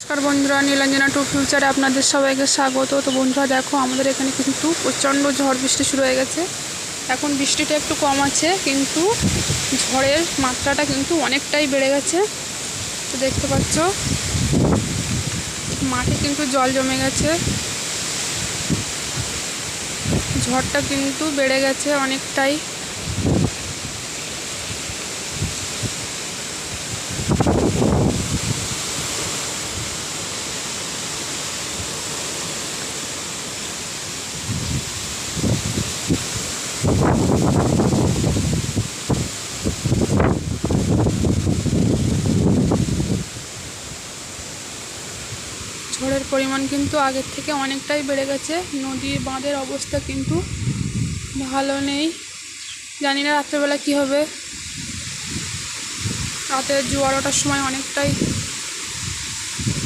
নমস্কার বন্ধুরা, নীলাঞ্জনা টু ফিউচারে আপনাদের সবাইকে স্বাগত। তো বন্ধুরা দেখো, আমাদের এখানে কিন্তু প্রচণ্ড ঝড় বৃষ্টি শুরু হয়ে গেছে। এখন বৃষ্টিটা একটু কম আছে, কিন্তু ঝড়ের মাত্রাটা কিন্তু অনেকটাই বেড়ে গেছে। তো দেখতে পাচ্ছ মাঠে কিন্তু জল জমে গেছে। ঝড়টা কিন্তু বেড়ে গেছে অনেকটাই। ঝড়ের পরিমাণ কিন্তু আগের থেকে অনেকটাই বেড়ে গেছে। নদী বাঁধের অবস্থা কিন্তু ভালো নেই। জানি না রাত্রেবেলা কী হবে। রাতের জোয়ার ওঠার সময় অনেকটাই